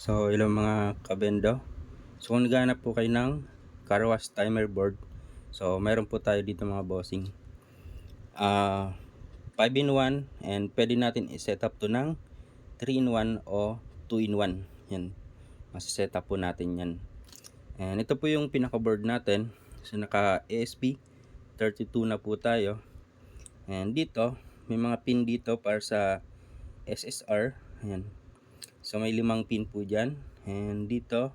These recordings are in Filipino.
So, ilang mga kabendo. So, kung naghahanap po kayo ng car wash timer board, so, meron po tayo dito mga bossing. 5-in-1 and pwede natin i-set up to ng 3-in-1 o 2-in-1. Yan. Masi-set up po natin yan. And ito po yung pinaka-board natin. So, naka ASP32 na po tayo. And dito, may mga pin dito para sa SSR. Ayan. So, may 5 pin po dyan. And dito,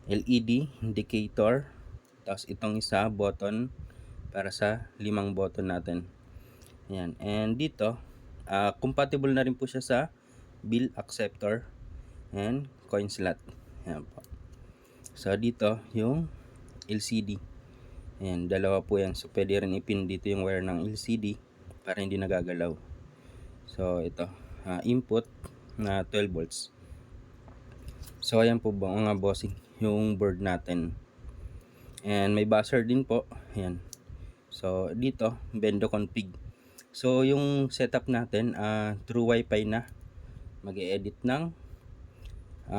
LED indicator. Tapos itong isa, button para sa 5 button natin. Ayan. And dito, compatible na rin po siya sa bill acceptor and coin slot. Ayan po. So, dito, yung LCD. Ayan, dalawa po yan. So, pwede rin ipin dito yung wire ng LCD para hindi nagagalaw. So, ito, input na 12 volts. So, ayan po ba mga bossing, yung board natin. And may buzzer din po. Ayan. So, dito, bendo config. So, yung setup natin, through wifi na. Mag-e-edit ng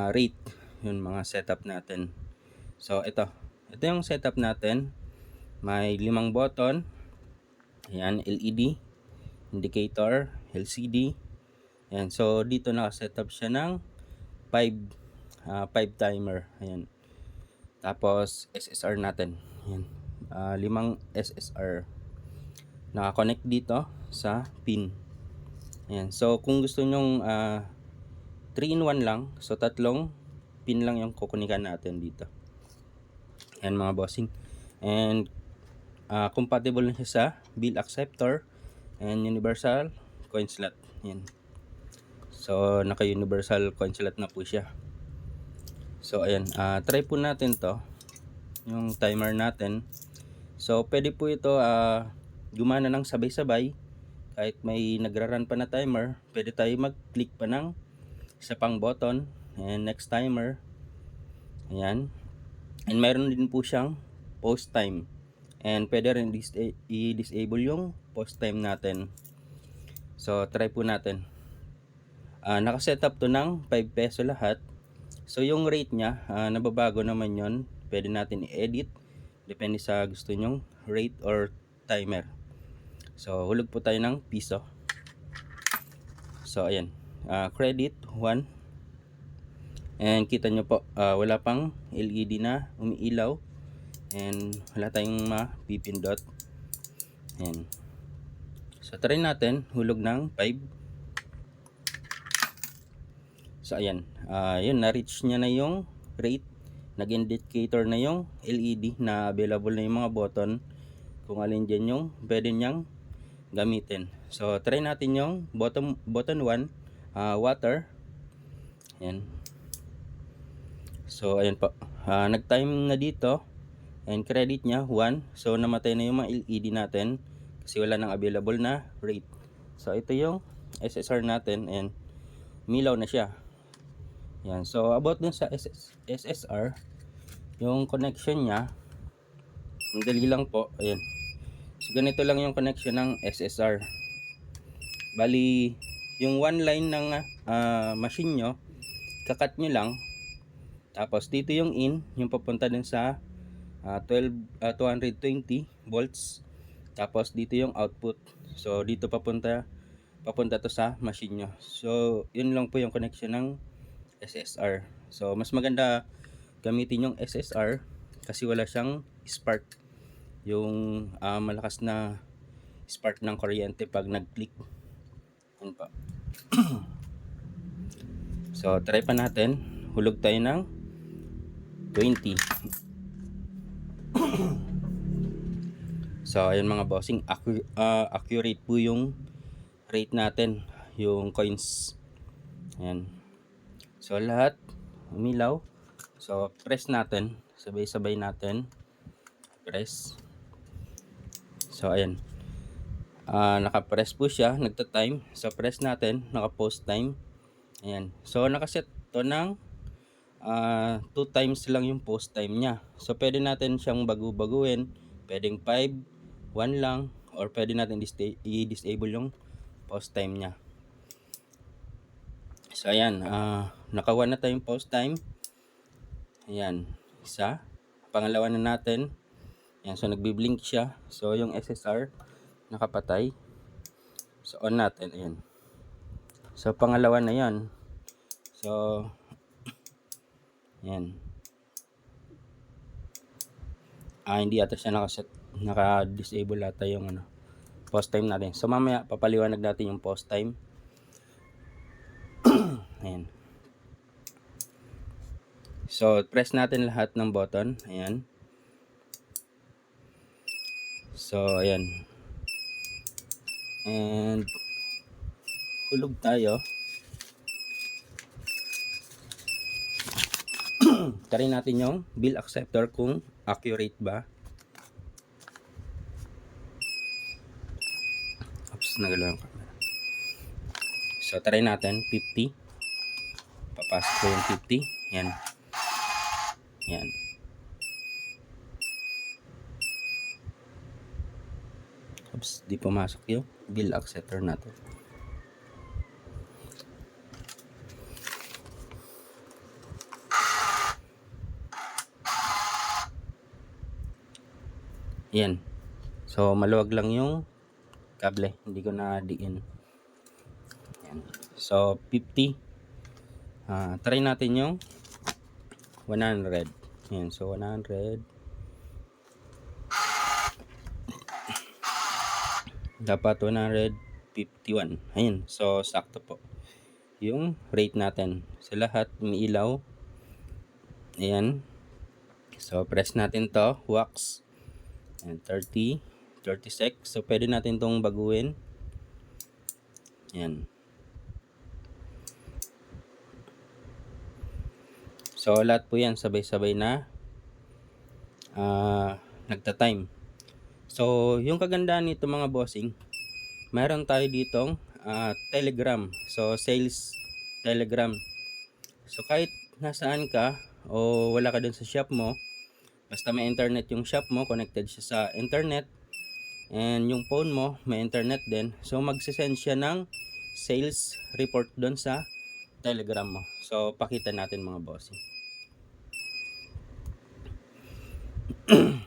rate. Yung mga setup natin. So, ito. Ito yung setup natin. May 5 button. Ayan, LED, indicator, LCD. Ayan. So, dito naka-setup siya ng 5 timer. Ayan. Tapos SSR natin. Ayan. 5 SSR. Naka-connect dito sa pin. Ayan. So kung gusto nyong 3-in-1 lang, so 3 pin lang yung kukunikan natin dito. Ayan mga bossing. And compatible na siya sa bill acceptor and universal coin slot. Ayan. So naka-universal coin slot na po siya. So ayan, try po natin to, yung timer natin. So pwede po ito gumana ng sabay-sabay. Kahit may nagra-run pa na timer, pwede tayo mag-click pa ng isa pang button and next timer. Ayan. And mayroon din po siyang post time. And pwede rin i-disable yung post time natin. So try po natin. Naka-set up to ng 5 peso lahat. So yung rate niya, nababago naman yon. Pwede natin i-edit. Depende sa gusto nyong rate or timer. So hulog po tayo ng piso. So ayan. Credit 1. And kita nyo po, wala pang LED na umiilaw. And wala tayong mapipindot. Ayan. So try natin, hulog ng 5. So ayan, yun, na-reach niya na yung rate. Nag-indicator na yung LED na available na yung mga button. Kung alin dyan yung pwede niyang gamitin. So try natin yung button 1, water. Ayan. So ayan po, nag-time na dito. And credit niya 1. So namatay na yung mga LED natin kasi wala nang available na rate. So ito yung SSR natin and umilaw na siya. Yan. So about dun sa SSR, yung connection niya, ang dali lang po. Ayan. So ganito lang yung connection ng SSR. Bali, yung one line ng machine nyo, kakat nyo lang. Tapos dito yung in, yung papunta dun sa 220 volts. Tapos dito yung output. So dito papunta to sa machine nyo. So yun lang po yung connection ng SSR. So mas maganda gamitin yung SSR kasi wala siyang spark. Yung malakas na spark ng kuryente pag nag-click. Yan pa. So try pa natin. Hulog tayo ng 20. So ayun mga bossing, accurate po yung rate natin, yung coins. Ayan. So lahat umilaw. So press natin, sabay-sabay natin press. So ayan, naka-press po siya, nagta-time. So press natin, naka-post time. Ayan. So nakaset to ng 2 times lang yung post time niya. So pwede natin siyang baguhin. Pwedeng 5, 1 lang, or pwede natin i-disable yung post time niya. So ayan, naka 1 na tayong pause time. Ayan, isa. Pangalawa na natin. Ayan, so nagbi-blink siya. So yung SSR nakapatay. So on natin, ayan. So pangalawa na 'yan. So ayan. Hindi ata siya naka-disable ata yung pause time natin. So mamaya papaliwanag natin yung pause time. Ayan. So press natin lahat ng button. Ayan. So ayan. And hulog tayo. Try natin yung bill acceptor kung accurate ba. Oops, nagalaw yung camera. So try natin 50. Papasok ko yung 50. Yan. Yan. Oops, di pumasok yung bill acceptor natin. Yan. So maluwag lang yung kable, hindi ko na diin. Yan. So 50. Try natin yung 100. Yan. So 100. Dapat 151. Ayun. So sakto po yung rate natin. Sa lahat umiilaw. Ayan. So press natin to, wax. And 30, 36. So pwede natin tong baguhin. Ayan. So lahat po yan sabay-sabay na nagta-time. So yung kagandahan nito mga bossing, mayroon tayo ditong Telegram. So sales Telegram. So kahit nasaan ka o wala ka dun sa shop mo, basta may internet yung shop mo, connected siya sa internet, and yung phone mo may internet din, so magsisend siya ng sales report dun sa Telegram mo. So pakita natin mga bossing.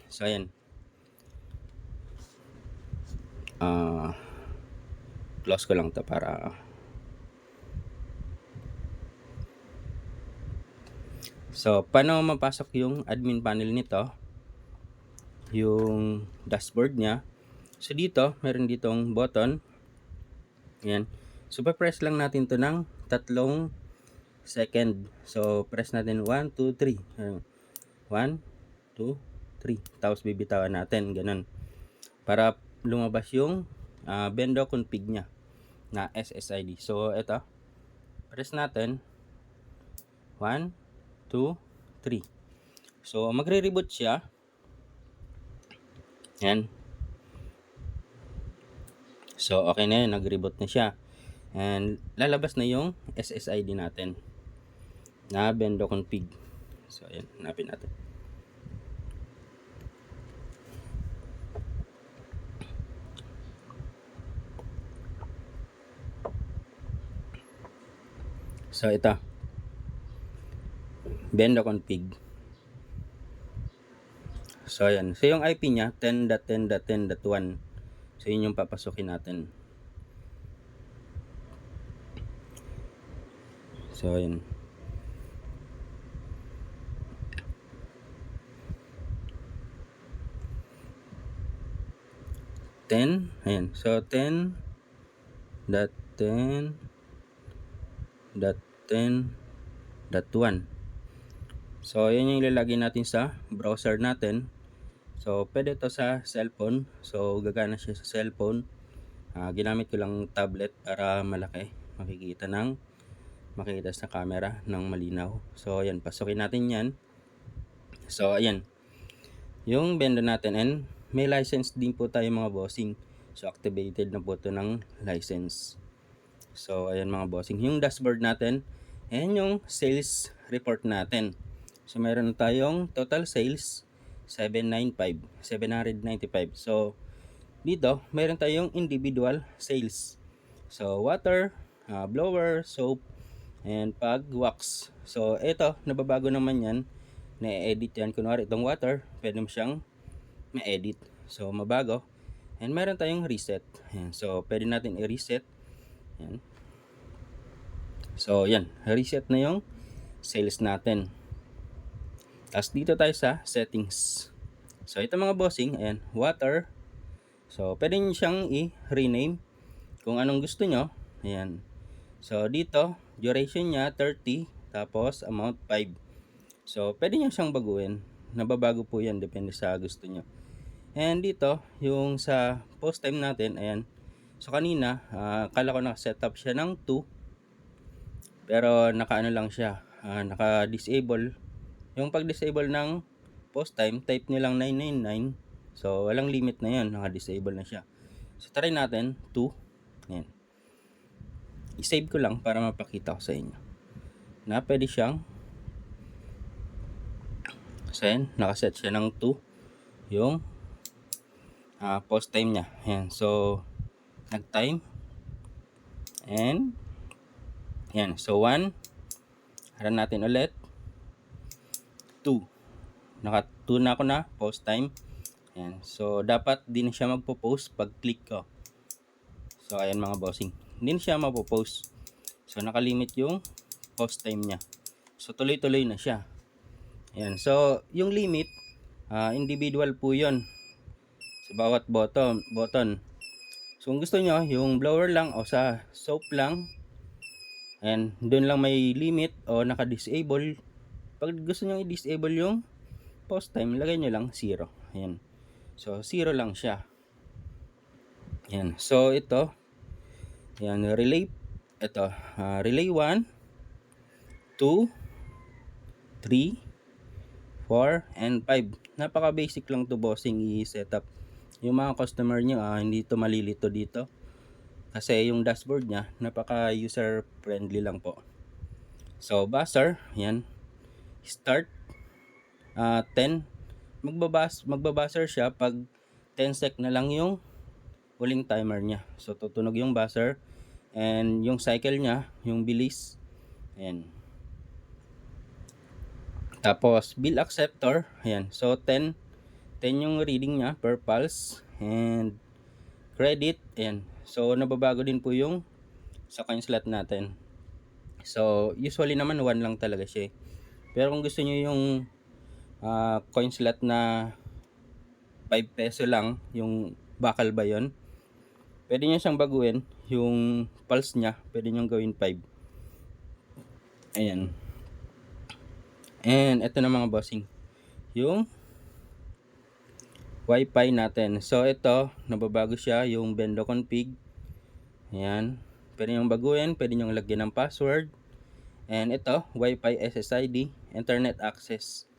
So ayan. Close ko lang to para so paano mapasok yung admin panel nito, yung dashboard niya. So dito meron ditong button. Ayan. So pa-press lang natin to ng 3 second. So press natin 1, 2, 3. 1, 2, 3. Tapos bibitawan natin ganun para lumabas yung vendor config niya na SSID. So ito, press natin 1, 2, 3. So magre-reboot siya. Yan. So okay na yun, nag-reboot na siya. And lalabas na yung SSID natin na vendor config. So ayan, hanapin natin. So ito, vendor config. So ayan, so yung IP niya 10.10.10.1. So yun yung papasukin natin. So ayan. Ayan. So 10.10.10.1. So yun yung ilalagay natin sa browser natin. So pwede to sa cellphone. So gagana siya sa cellphone. Ginamit ko lang tablet para malaki, makikita sa camera ng malinaw. So ayan, pasukin natin yan. So ayan, yung vendor natin, and may license din po tayo mga bossing. So activated na po ito ng license. So ayan mga bossing, yung dashboard natin and yung sales report natin. So meron tayong total sales 795. So dito meron tayong individual sales. So water, blower, soap, and pag wax. So ito, nababago naman yan, na-edit yan. Kunwari itong water, pwede mo siyang ma-edit. So mabago. And meron tayong reset. Ayan. So pwede natin i-reset. Ayan. So yan, reset na yung sales natin. Tapos dito tayo sa settings. So ito mga bossing, ayan, water. So pwede nyo siyang i-rename kung anong gusto nyo. Ayan. So dito, duration niya 30, tapos amount 5. So pwede nyo siyang baguhin. Nababago po yan, depende sa gusto nyo. And dito, yung sa post time natin, ayan. So kanina, kala ko naka-setup siya ng 2. Pero naka-ano lang siya, naka-disable. Yung pag-disable ng post time, type nyo lang 999. So walang limit na yun, naka-disable na siya. So try natin 2. Ayan. I-save ko lang para mapakita ko sa inyo na pwede siyang, so ayan, nakaset siya ng 2 yung post time niya. Ayan. So nag-time and ayan. So 1, run natin ulit. 2, naka 2 na ako na post time. Ayan. So dapat din siya magpo-post pag click ko. So ayan mga bossing, hindi na siya mapopost. So nakalimit yung post time niya. So tuloy-tuloy na siya. Ayan. So yung limit, individual po yon sa bawat button. So kung gusto nyo yung blower lang o sa soap lang, ayan, doon lang may limit o naka-disable. Pag gusto nyo i-disable yung post time, lagay nyo lang 0. Ayan. So 0 lang siya. Ayan. So ito, ayan, relay, ito, relay 1, 2, 3, 4, and 5. Napaka basic lang to bossing i-setup. Yung mga customer nyo, hindi to malilito dito. Kasi yung dashboard niya, napaka user friendly lang po. So buzzer, yan. Start 10. Magbabuzzer siya pag 10 sec na lang yung huling timer niya. So tutunog yung buzzer and yung cycle niya, yung bilis. Ayan. Tapos bill acceptor, ayan. So 10 yung reading niya per pulse, and credit, ayan. So nababago din po yung sa coin slot natin. So usually naman 1 lang talaga siya. Pero kung gusto niyo yung coin slot na 5 peso lang, yung bakal ba yun, pwede nyo siyang baguhin. Yung pulse niya, pwede nyo gawin 5. Ayan. And ito na mga bossing, yung Wi-Fi natin. So ito, nababago siya, yung Bendo config. Ayan. Pwede nyo baguhin, pwede nyo lagyan ng password. And ito, Wi-Fi SSID, internet access.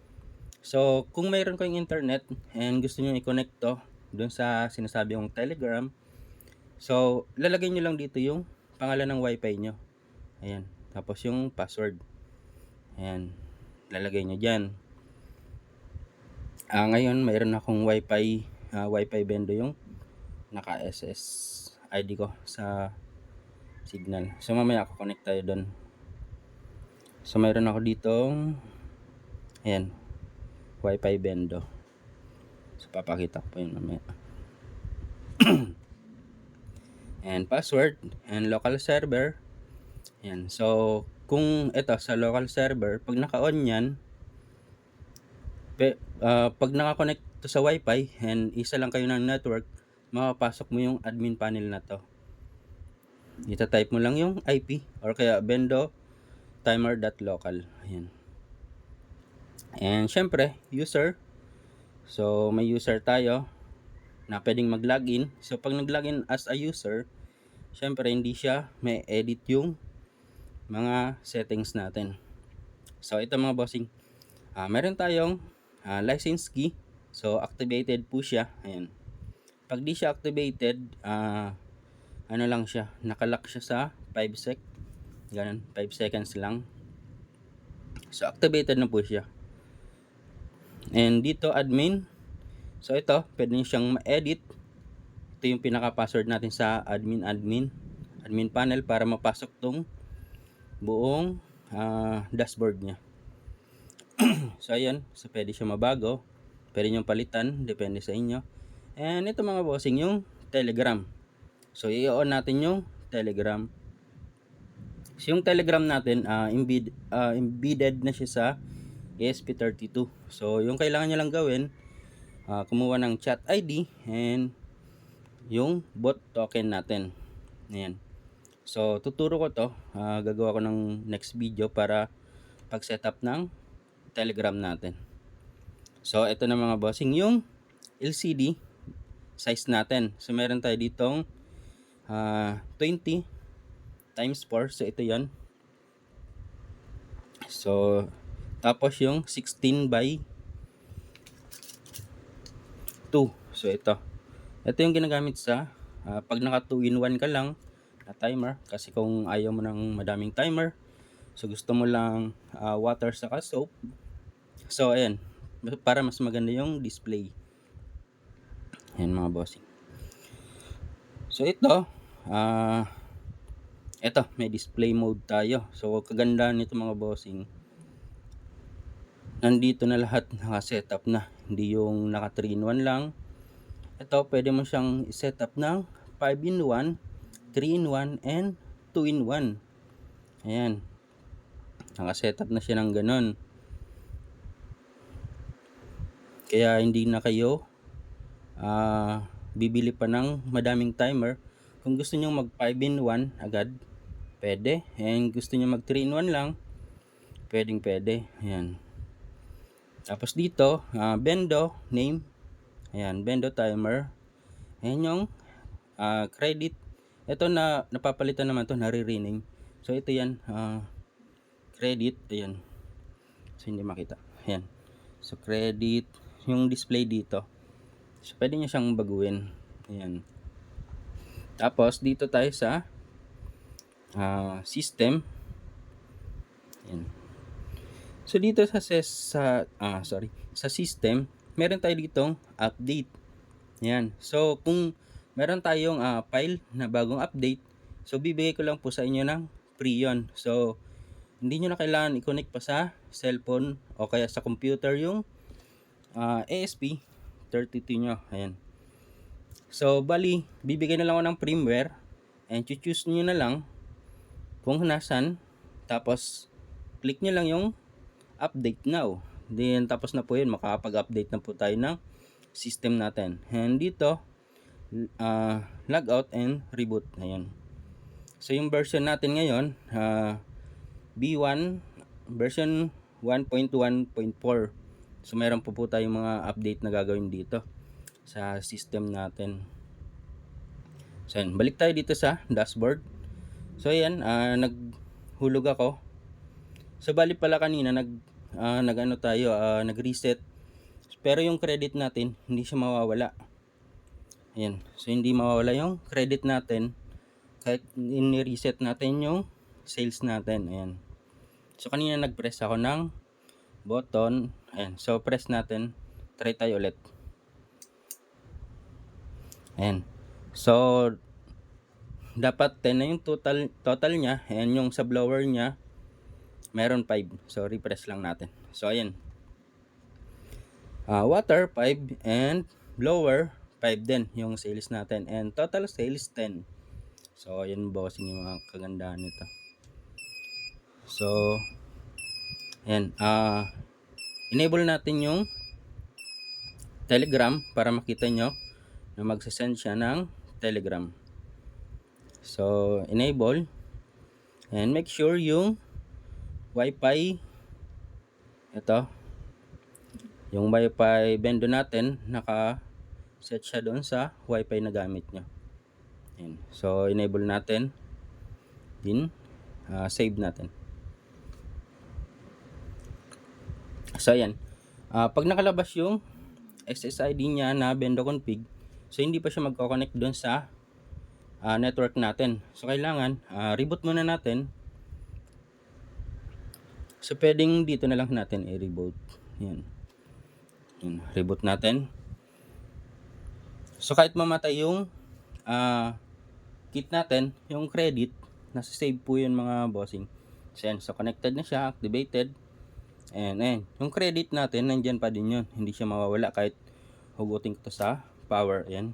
So kung mayroon kayong internet and gusto nyo i-connect to dun sa sinasabi kong Telegram, so lalagay nyo lang dito yung pangalan ng Wi-Fi nyo. Ayan. Tapos yung password. Ayan. Lalagay nyo dyan. Ngayon mayroon akong Wi-Fi Bendo yung naka-SS ID ko sa Signal. So mamaya ako connect tayo doon. So mayroon ako ditong ayan, Wi-Fi Bendo. So papakita ko po yun mamaya. And password and local server. Ayan. So kung ito sa local server, pag naka-on yan, pag naka-connect to sa Wi-Fi and isa lang kayo ng network, makapasok mo yung admin panel na to. Ita-type mo lang yung IP or kaya bendo timer.local. Ayan. And syempre, user. So may user tayo na pwedeng mag-login. So pag nag-login as a user, syempre hindi siya may edit yung mga settings natin. So ito mga bossing, meron tayong license key. So activated po siya. Ayan. Pag di siya activated, ano lang siya, nakalock siya sa 5 sec. Ganun, 5 seconds lang. So activated na po siya. And dito admin. So ito, pwede nyo siyang ma-edit. Ito yung pinaka-password natin sa admin panel para mapasok tong buong dashboard niya. So ayan, so pwede siya mabago, pwede nyo palitan, depende sa inyo. And ito mga bossing, yung Telegram. So i-on natin yung Telegram. So yung Telegram natin, embedded na siya sa ESP32. So yung kailangan nyo lang gawin, kumuha ng chat ID and yung bot token natin. Ayan. So tuturo ko to, gagawa ko ng next video para pag setup ng Telegram natin. So ito na mga bossing yung LCD size natin. So meron tayo ditong 20 times 4. So ito yan. So tapos yung 16 by 2. So ito yung ginagamit sa pag naka 2-in-1 ka lang na timer. Kasi kung ayaw mo ng madaming timer, so gusto mo lang water saka soap. So ayan, para mas maganda yung display. Ayan mga bossing. So ito may display mode tayo. So kaganda nito mga bossing, nandito na lahat naka-setup na. Hindi yung naka 3-in-1 lang. Ito pwede mo siyang i-setup ng 5-in-1, 3-in-1 and 2-in-1. Ayan, naka-setup na siya ng ganun. Kaya hindi na kayo bibili pa ng madaming timer. Kung gusto nyo mag 5-in-1 agad, pwede. And gusto nyo mag 3-in-1 lang, pwede. Ayan. Tapos dito, bendo name. Ayan, bendo timer. Ayan yung credit. Ito na napapalitan naman to, nare-rename. So ito yan, credit. Ayan. So hindi makita. Ayan. So credit, yung display dito. So pwede nyo siyang baguhin. Ayan. Tapos dito tayo sa system. Ayan. So dito sa system, meron tayo ditong update. Ayan. So kung meron tayong file na bagong update, so bibigay ko lang po sa inyo ng free yun. So hindi nyo na kailangan i-connect pa sa cellphone o kaya sa computer yung ESP32 nyo. Ayan. So bali, bibigay na lang ako ng firmware and choose nyo na lang kung nasan. Tapos click nyo lang yung update now. Then tapos na po yun, makakapag-update na po tayo ng system natin. And dito log out and reboot. Ayan. So yung version natin ngayon, B1 version 1.1.4. So meron po tayong mga update na gagawin dito sa system natin. So yan, balik tayo dito sa dashboard. So ayan, naghulog ako. So bali pala kanina nag-reset. Pero yung credit natin hindi siya mawawala. Ayan. So hindi mawawala yung credit natin kahit in-reset natin yung sales natin. Ayan. So kanina nag-press ako ng button. Ayan. So press natin. Try tayo ulit. Ayan. So dapat 10 na yung total niya. Ayan, yung sa blower niya meron 5. So refresh lang natin. So ayan. Water 5 and blower 5 din yung sales natin. And total sales 10. So ayan bossing yung mga kagandahan nito. So ayan, enable natin yung Telegram para makita nyo na magsasend siya ng Telegram. So enable and make sure yung Wi-Fi, ito yung Wi-Fi bendo natin, naka-set siya doon sa Wi-Fi na gamit nyo. Ayan. So enable natin, din save natin. So ayan, pag nakalabas yung SSID niya na bendo config, so hindi pa siya magko-connect doon sa network natin. So kailangan reboot muna natin. So pwedeng dito na lang natin i-reboot. Yan. Reboot natin. So kahit mamatay yung kit natin, yung credit, nasa save po yun mga bossing. So yan, so connected na siya, activated. And ayan, yung credit natin, nandyan pa din yun. Hindi siya mawawala kahit hugutin ko to sa power. Ayan.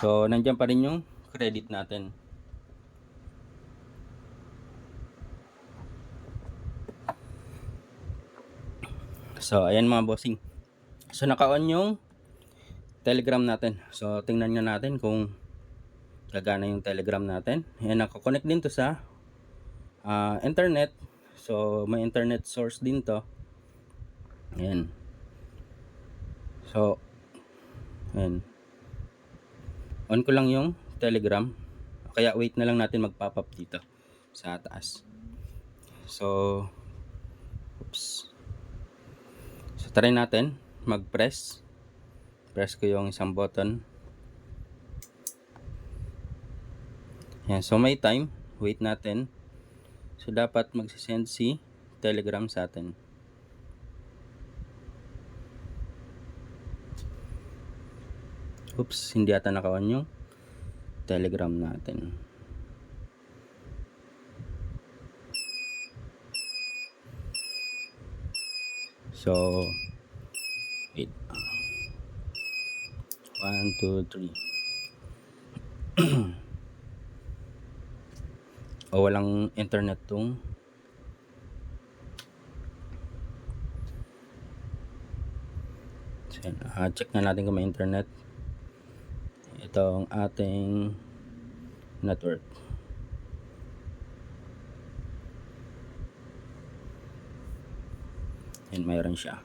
So, nandyan pa rin yung credit natin. So, ayan mga bossing. So, naka-on yung Telegram natin. So, tingnan nga natin kung gagana yung Telegram natin. Ayan, nakakonect din to sa internet. So, may internet source din to. Ayan. So, ayan. On ko lang yung Telegram. Kaya wait na lang natin mag-pop up dito sa taas. So, oops. So, try natin mag-press. Press ko yung isang button. Ayan. So, may time. Wait natin. So, dapat magsisend si Telegram sa atin. Oops, hindi ata naka-on yung Telegram natin. So, wait. 1, 2, 3. O, walang internet tong. So, check na natin kung may internet. Ito ang ating network. Yan, mayroon siya.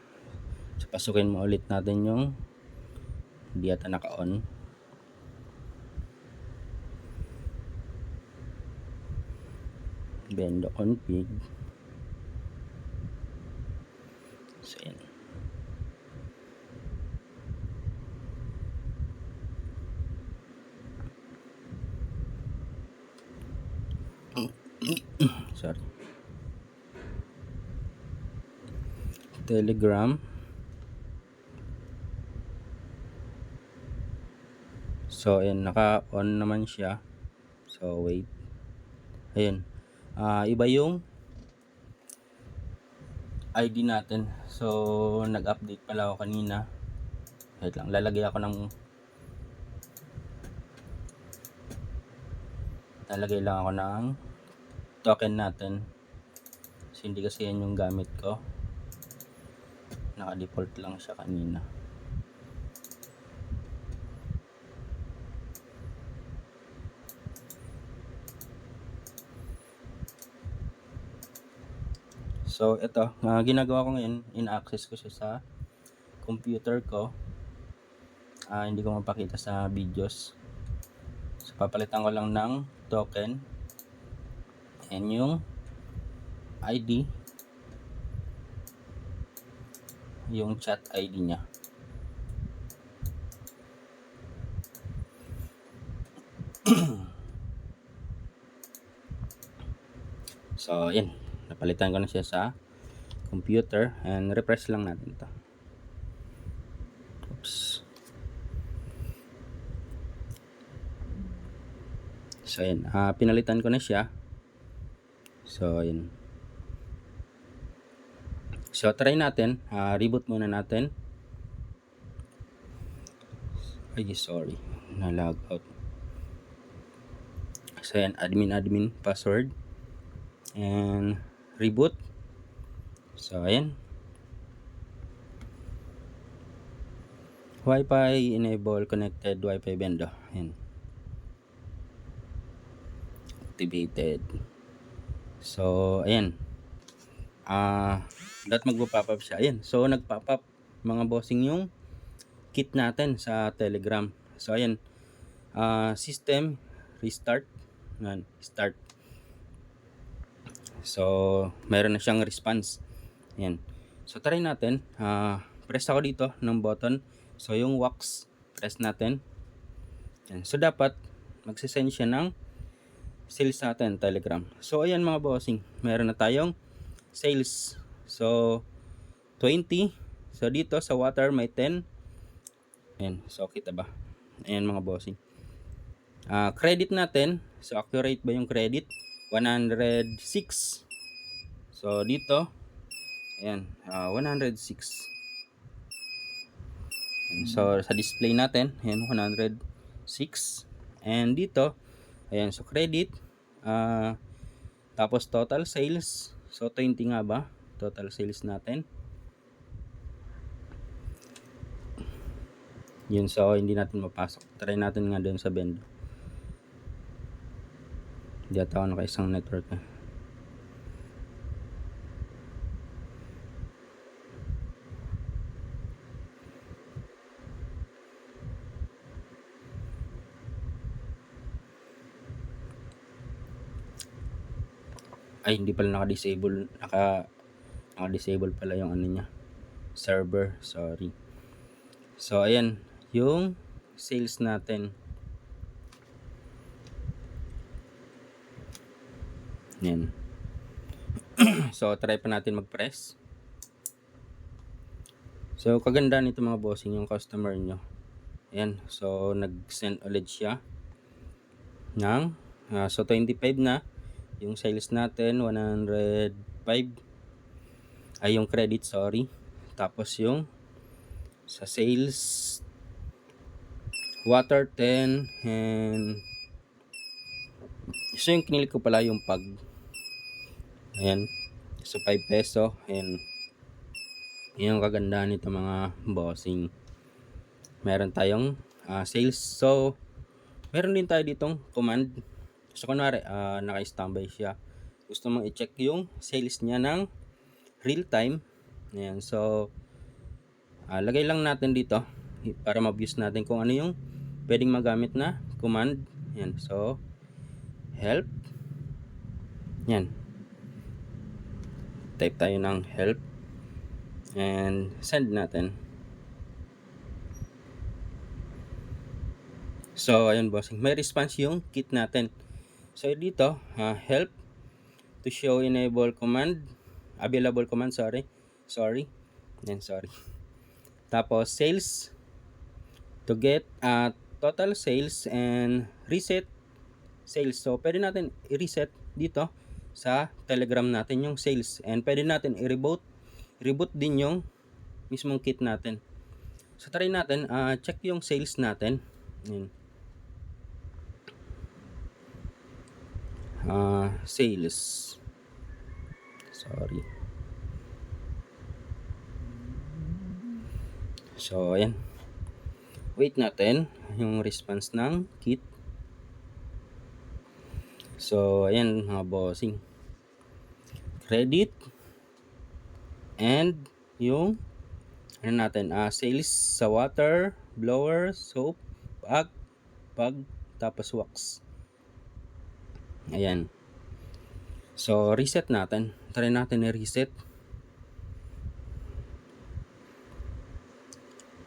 So, pasukin mo ulit natin yung hindi ata naka-on. Bendo config. So, yan. Sorry. Telegram. So, ayan, naka-on naman siya. So, wait. Ayan. Iba yung ID natin. So, nag-update pala ako kanina. Wait lang, lalagay ako ng lang ako ng token natin. Kasi hindi kasi yan yung gamit ko. Naka-default lang siya kanina. So, ito, ginagawa ko ngayon, in-access ko siya sa computer ko. Hindi ko mapakita sa videos. So, papalitan ko lang ng token. And yung ID. Yung chat ID niya. So, yan. Napalitan ko na siya sa computer. And refresh lang natin ito. Oops. So, yan. Pinalitan ko na siya. So, yan. So, try natin. Reboot muna natin. Ay, sorry. Na-log out. So, yan. Admin password. And reboot. So, ayan. Wi-Fi enable connected Wi-Fi bendo. Ayan. Activated. So, ayan. Dapat magpo-pop up siya. Ayan. So, nag-pop up mga bossing yung kit natin sa Telegram. So, ayan. System restart. Ayan. Start. So, mayroon na siyang response. Ayan. So, try natin. Press ako dito ng button. So, yung wax, press natin. Ayan. So, dapat magsisend siya ng sales natin, Telegram. So, ayan mga bossing. Meron na tayong sales. So, 20. So, dito sa water may 10. Ayan. So, kita ba? Ayan mga bossing. Credit natin So accurate ba yung credit? 106. So dito, ayan, 106. Ayan, so sa display natin, ayan, 106. And dito, ayan, so credit, tapos total sales, so 20 nga ba total sales natin. Yun, so hindi natin mapasok. Try natin nga doon sa vendor. Hindi ata ako naka-isang network eh. Ay, hindi pala naka-disable. Naka-disable pala yung ano niya, server, sorry. So ayan yung sales natin. Yan. So try pa natin mag-press. So kaganda nito mga bossing, yung customer nyo. Ayan, so nag-send ulit siya ng so 25 na yung sales natin, 105 ay yung credit, sorry. Tapos yung sa sales water 10, and so yung kinilik ko pala yung pag, ayan, so 5 peso. And yung kagandaan nito mga bossing, meron tayong sales. So meron din tayo ditong command. So kunwari naka-standby siya, gusto mong i-check yung sales niya ng real time, ayan, so lagay lang natin dito para ma-views natin kung ano yung pwedeng magamit na command. Ayan, so help, yan, type tayo ng help and send natin. So ayun bossing, may response yung kit natin. So dito help to show enable command, available command, sorry. Then sorry. Tapos sales to get total sales and reset sales. So pwede natin i-reset dito sa Telegram natin yung sales, and pwede natin i-reboot din yung mismong kit natin. So try natin, check yung sales natin. Ayan. Sales, sorry. So ayan, wait natin yung response ng kit. So ayan mga bossing, credit and yung ano natin, sales sa water, blower, soap, pag tapos wax. Ayan, so reset natin, try natin i-reset.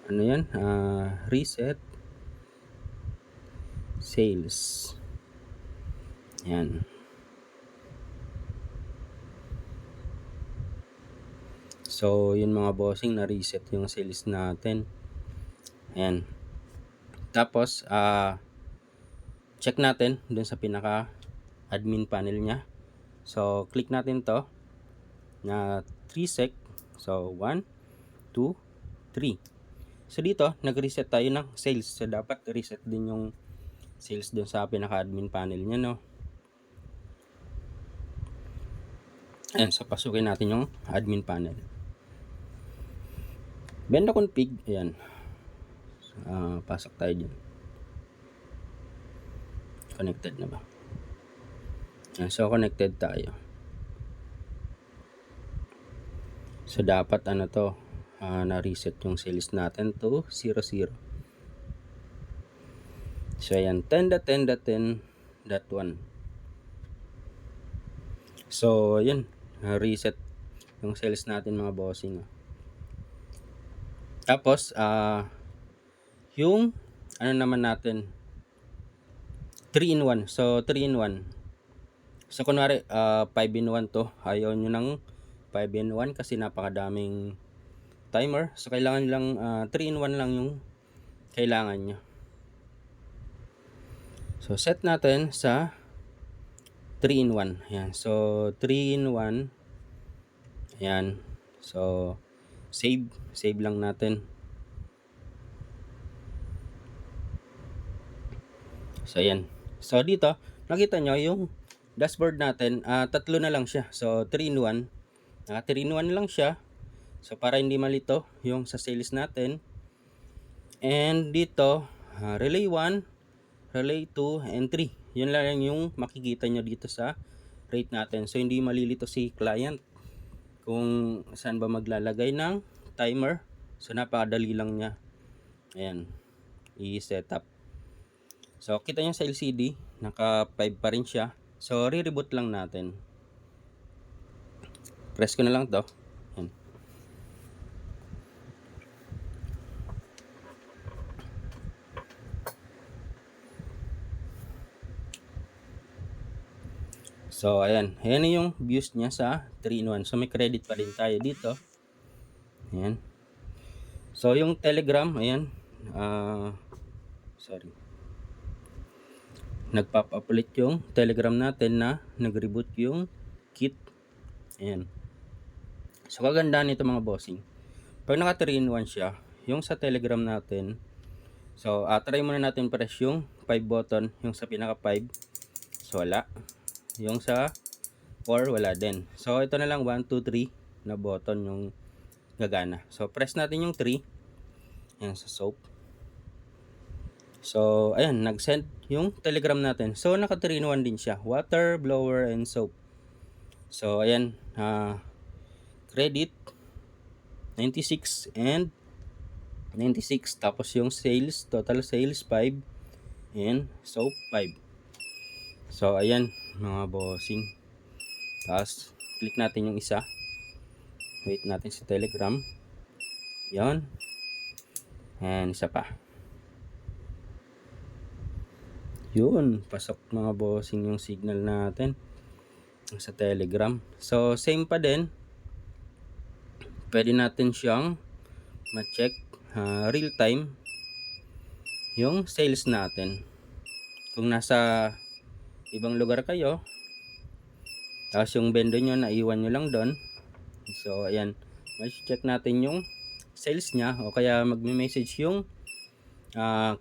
Ano yan, reset sales. Ayan, so yun mga bossing, na reset yung sales natin. Ayan, tapos check natin dun sa pinaka admin panel nya. So click natin to na 3 sec. So 1, 2, 3. So dito nag-reset tayo ng sales. So dapat reset din yung sales dun sa pinaka admin panel nya, no. Ayan, so pasukin natin yung admin panel, benda config. Ayan, pasok tayo dyan. Connected na ba? Ayan, so connected tayo. So dapat ano to, na-reset yung sales natin to 00. So ayan, 10.10.10.1. So ayan, reset yung sales natin mga bossing. Tapos yung ano naman natin, 3-in-1. So 3-in-1. So kunwari 5-in-1 to, ayaw nyo ng 5-in-1 kasi napakadaming timer. So kailangan lang 3-in-1 lang yung kailangan nyo. So set natin sa 3-in-1. Ayan. So, 3-in-1. Ayan. So, save. Save lang natin. So, ayan. So, dito, nakita nyo yung dashboard natin, tatlo na lang siya. So, 3-in-1. 3-in-1 lang siya. So, para hindi malito yung sa sales natin. And dito, relay 1, relay 2, and 3. Yun lang yung makikita nyo dito sa rate natin. So, hindi malilito si client kung saan ba maglalagay ng timer. So, napakadali lang niya. Ayan, i-set up. So, kita nyo sa LCD, naka 5 pa rin siya. So, re-reboot lang natin. Press ko na lang to. Ayan. So, ayan. Ayan yung views niya sa 3-in-1. So, may credit pa rin tayo dito. Ayan. So, yung Telegram, ayan. Sorry. Nag-pop up ulit yung Telegram natin na nag-reboot yung kit. Ayan. So, kagandaan nito mga bossing. Pag naka 3-in-1 siya, yung sa Telegram natin, so, try muna natin press yung 5 button, yung sa pinaka 5. So, wala. Yung sa 4, wala din. So, ito na lang 1, 2, 3 na button yung gagana. So, press natin yung 3. Ayan, sa soap. So, ayan, nag-send yung Telegram natin. So, naka 3-in-1 din siya. Water, blower, and soap. So, ayan, credit 96 and 96. Tapos yung sales, total sales 5 and soap 5. So, ayan, mga bossing. Tapos, click natin yung isa. Wait natin si Telegram. Yan. And isa pa. Yun, pasok mga bossing yung signal natin sa Telegram. So, same pa din. Pwede natin siyang ma-check real time yung sales natin. Kung nasa ibang lugar kayo, tapos yung vendor nyo naiwan nyo lang doon. So, ayan, ma-check natin yung sales niya, o kaya magme-message yung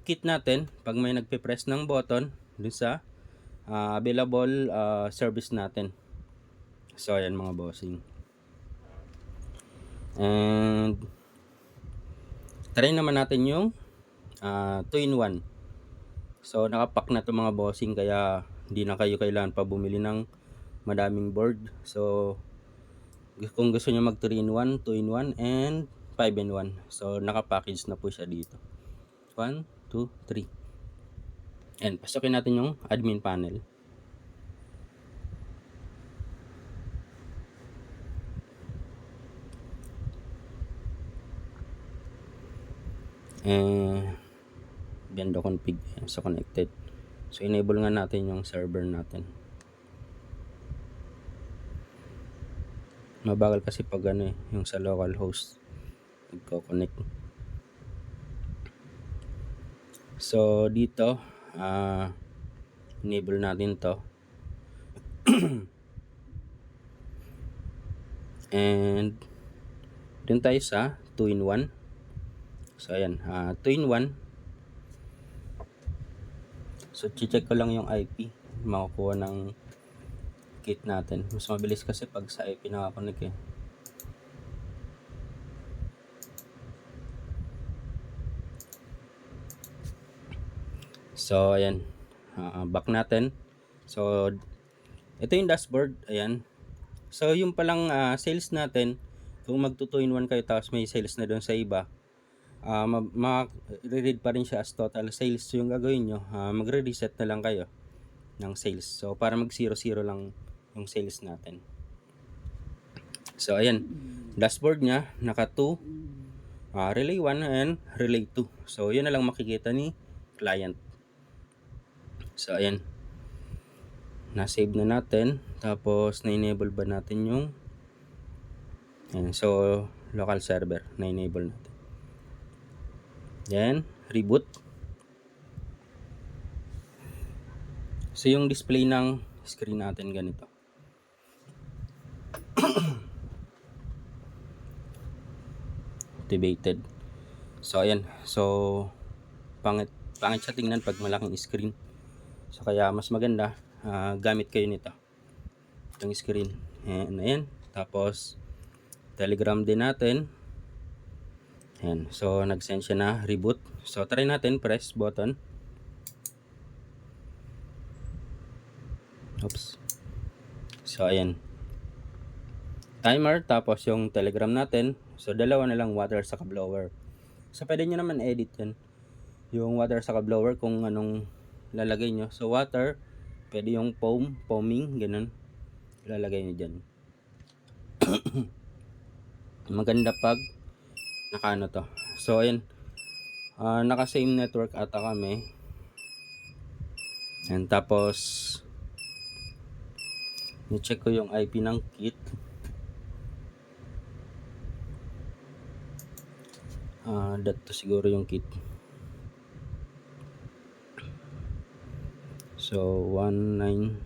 kit natin pag may nagpe-press ng button dun sa available service natin. So, ayan mga bossing. And try naman natin yung 2-in-1. So, nakapack na to mga bossing, kaya hindi na kayo kailangan pa bumili ng madaming board. So, kung gusto nyo mag 3-in-1, 2-in-1, and 5-in-1. So, nakapackage na po siya dito. 1, 2, 3. And pasokin natin yung admin panel. Bendo config sa connected. So, enable nga natin yung server natin. Mabagal kasi pag yung sa local host nagko-connect. So, dito enable natin to. And dun tayo sa 2-in-1. So, ayan, 2-in-1. So, check ko lang yung IP makukuha ng kit natin. Mas mabilis kasi pag sa IP nakakonect eh. So, ayan, back natin. So, ito yung dashboard. Ayan. So, yung palang sales natin, kung magto 2-in-1 kayo tapos may sales na doon sa iba, ma-read pa rin siya as total sales. So, yung gagawin nyo, magre-reset na lang kayo ng sales. So, para mag 0-0 lang yung sales natin. So, ayan, dashboard niya, naka 2, relay 1 and relay 2. So, yun na lang makikita ni client. So, ayan, na-save na natin. Tapos, na-enable ba natin yung ayan, so, local server, na-enable natin. Then, reboot. So, yung display ng screen natin ganito. Activated. So ayan, so pangit siya tingnan pag malaking screen. So kaya mas maganda gamit kayo nito, itong screen. And ayan, tapos Telegram din natin. Ayan, so nag-send siya na reboot. So try natin, press button. Oops. So ayan, timer, tapos yung Telegram natin. So dalawa na lang, water sa blower. So pwede nyo naman edit yan, yung water sa blower kung anong lalagay nyo. So water, pwede yung foaming, ganun lalagay nyo dyan. Maganda pag nakaano to. So ayan, naka same network ata kami. And tapos i-check ko yung IP ng kit. Dito siguro yung kit. So 19,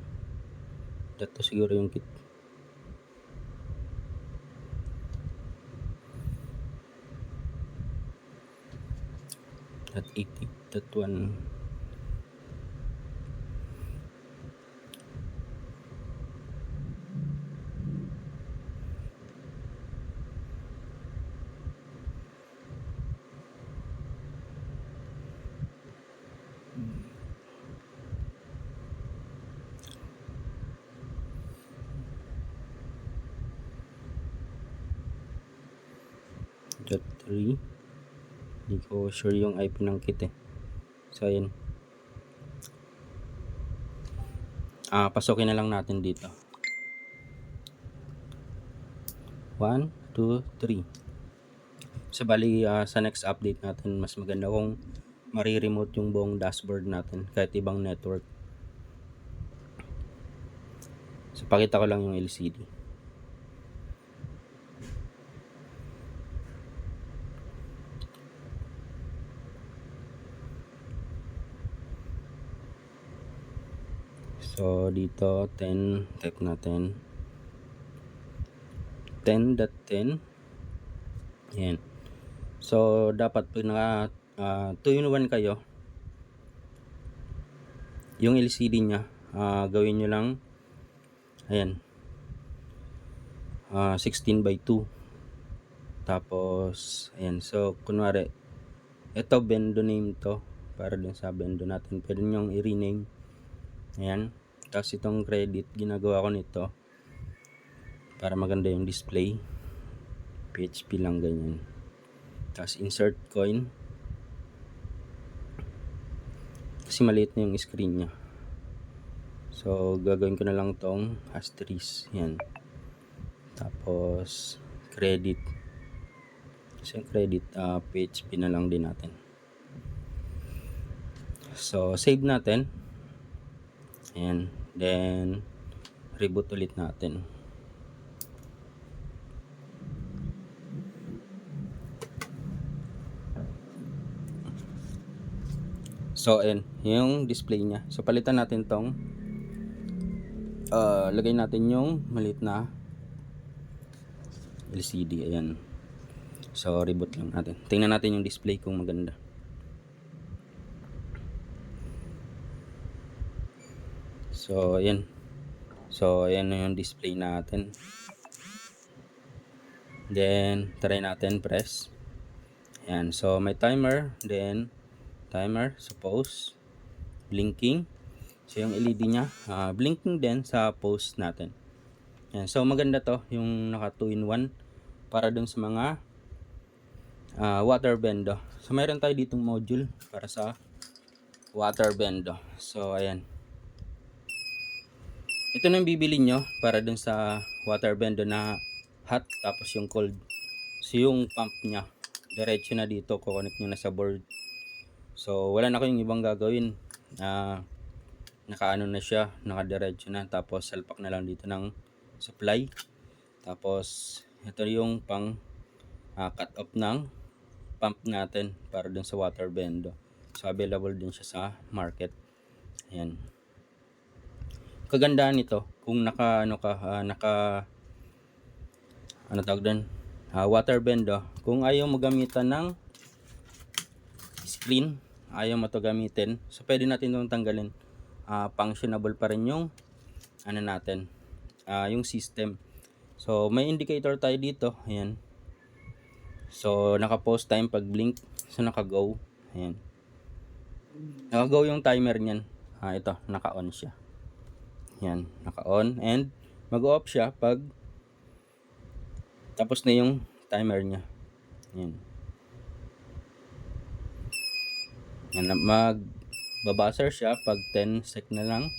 dito siguro yung kit. .80.1. .3. Hindi ko sure yung IP ng kit eh. So ayan, pasukin na lang natin dito. 1, 2, 3. So bali sa next update natin, mas maganda kung mari-remote yung buong dashboard natin kahit ibang network. So pakita ko lang yung LCD. So dito 10, type natin 10.10. Yan. So dapat pag naka 2-in-1 kayo, yung LCD nya gawin nyo lang, ayan, 16:2. Tapos ayan, so kunwari ito bendo name to, para dun sa bendo natin pwede nyo i-rename. Ayan, tapos itong credit ginagawa ko nito para maganda yung display, PHP lang ganyan. Tapos insert coin kasi maliit na yung screen nya. So gagawin ko na lang tong asterisk, yan. Tapos credit, so credit PHP na lang din natin. So save natin, ayan, then reboot ulit natin. So ayan yung display nya. So palitan natin tong lagay natin yung maliit na LCD. Ayan, so reboot lang natin, tingnan natin yung display kung maganda. So ayan, so ayan na yung display natin. Then try natin press. Ayan, so may timer, then timer, suppose blinking. So yung LED nya blinking din sa post natin. Ayan, so maganda to yung naka 2-in-1 para dun sa mga water bendo. So mayroon tayo ditong module para sa water bendo. So ayan, ito na yung bibili nyo para dun sa water bendo na hot, tapos yung cold. So yung pump nya diretso na dito, kukonect nyo na sa board. So wala na kayong ibang gagawin, nakaano na siya, nakadiretso na. Tapos salpak na lang dito ng supply. Tapos ito yung pang cut off ng pump natin para dun sa water bendo. So available din siya sa market. Ayan. kagandahan nito, kung naka ano ka, ano tawag doon, water bend, kung ayaw mo gamitan ng screen, ayaw mo to gamitin, so pwede natin itong tanggalin. Functionable pa rin yung ano natin, yung system. So may indicator tayo dito, ayan. So naka-pause time pag blink, so naka-go, ayan. Naka-go yung timer niyan. Ito, naka-on siya. Yan, naka-on, and mag-off siya pag tapos na yung timer niya. Yan. Yan, mag-buzzer siya pag 10 sec na lang.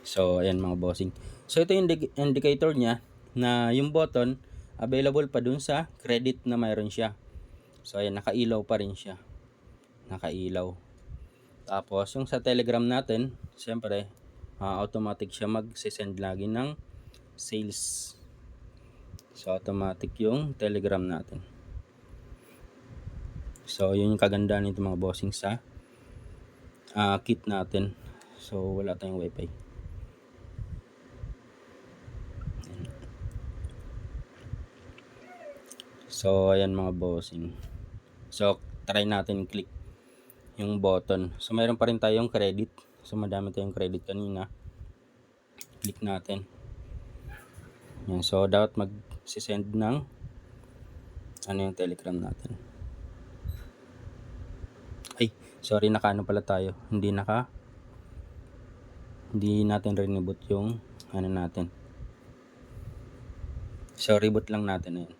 So, ayan mga bossing. So, ito yung indicator niya na yung button available pa dun sa credit na mayroon siya. So, ayan, nakailaw pa rin siya. Nakailaw. Tapos, yung sa Telegram natin, siyempre, automatic siya mag-send lagi ng sales. So, automatic yung Telegram natin. So, yun yung kagandahan nito mga bossing sa kit natin. So, wala tayong wifi. So, ayan mga bossing. So, try natin click yung button. So, mayroon pa rin tayong credit. So, madami tayong credit kanina. Click natin. Yan. So, dapat mag-send ng ano yung Telegram natin. Ay, sorry, naka-ano pala tayo. Hindi natin reboot yung ano natin. So, reboot lang natin. Ayan.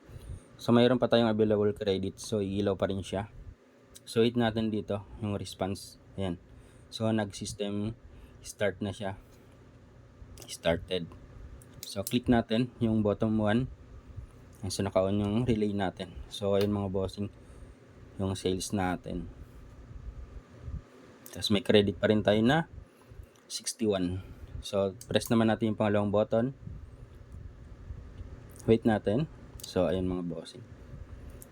So, mayroon pa tayong available credit. So, ilaw pa rin siya. So, hit natin dito yung response. Ayan. So, nag-system start na siya. Started. So, click natin yung bottom one. So, naka-on yung relay natin. So, ayun mga bossing, yung sales natin. Tapos, may credit pa rin tayo na 61. So, press naman natin yung pangalawang button. Wait natin. So, ayun mga bossing.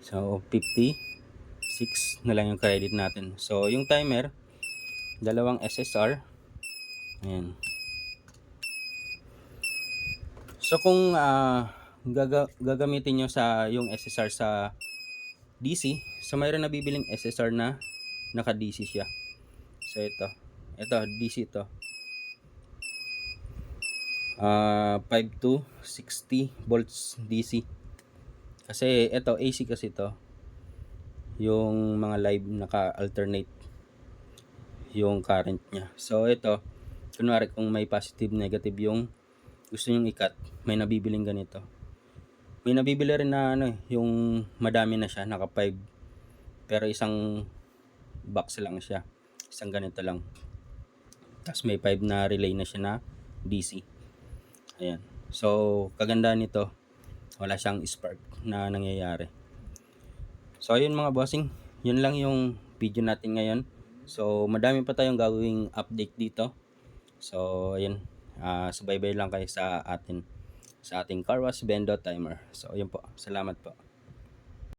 So, 56 na lang yung credit natin. So, yung timer, dalawang SSR. Ayan. So, kung gagamitin nyo sa yung SSR sa DC, so mayroon nabibiling SSR na naka-DC siya. So, ito DC to. 5 to 60 volts DC. Kasi ito AC kasi to. Yung mga live naka-alternate yung current niya. So ito, kunwari kung may positive negative yung gusto nyong i-cut, may nabibiling ganito. May nabibili rin na yung madami na siya, naka 5. Pero isang box lang siya. Isang ganito lang. Tapos may 5 na relay na siya na DC. Ayan. So, kagandahan nito, wala siyang spark na nangyayari. So, ayun mga bossing, yun lang yung video natin ngayon. So, madami pa tayong gagawing update dito. So, ayun, subaybay lang kayo sa ating Car Wash Bendo Timer. So, ayun po. Salamat po.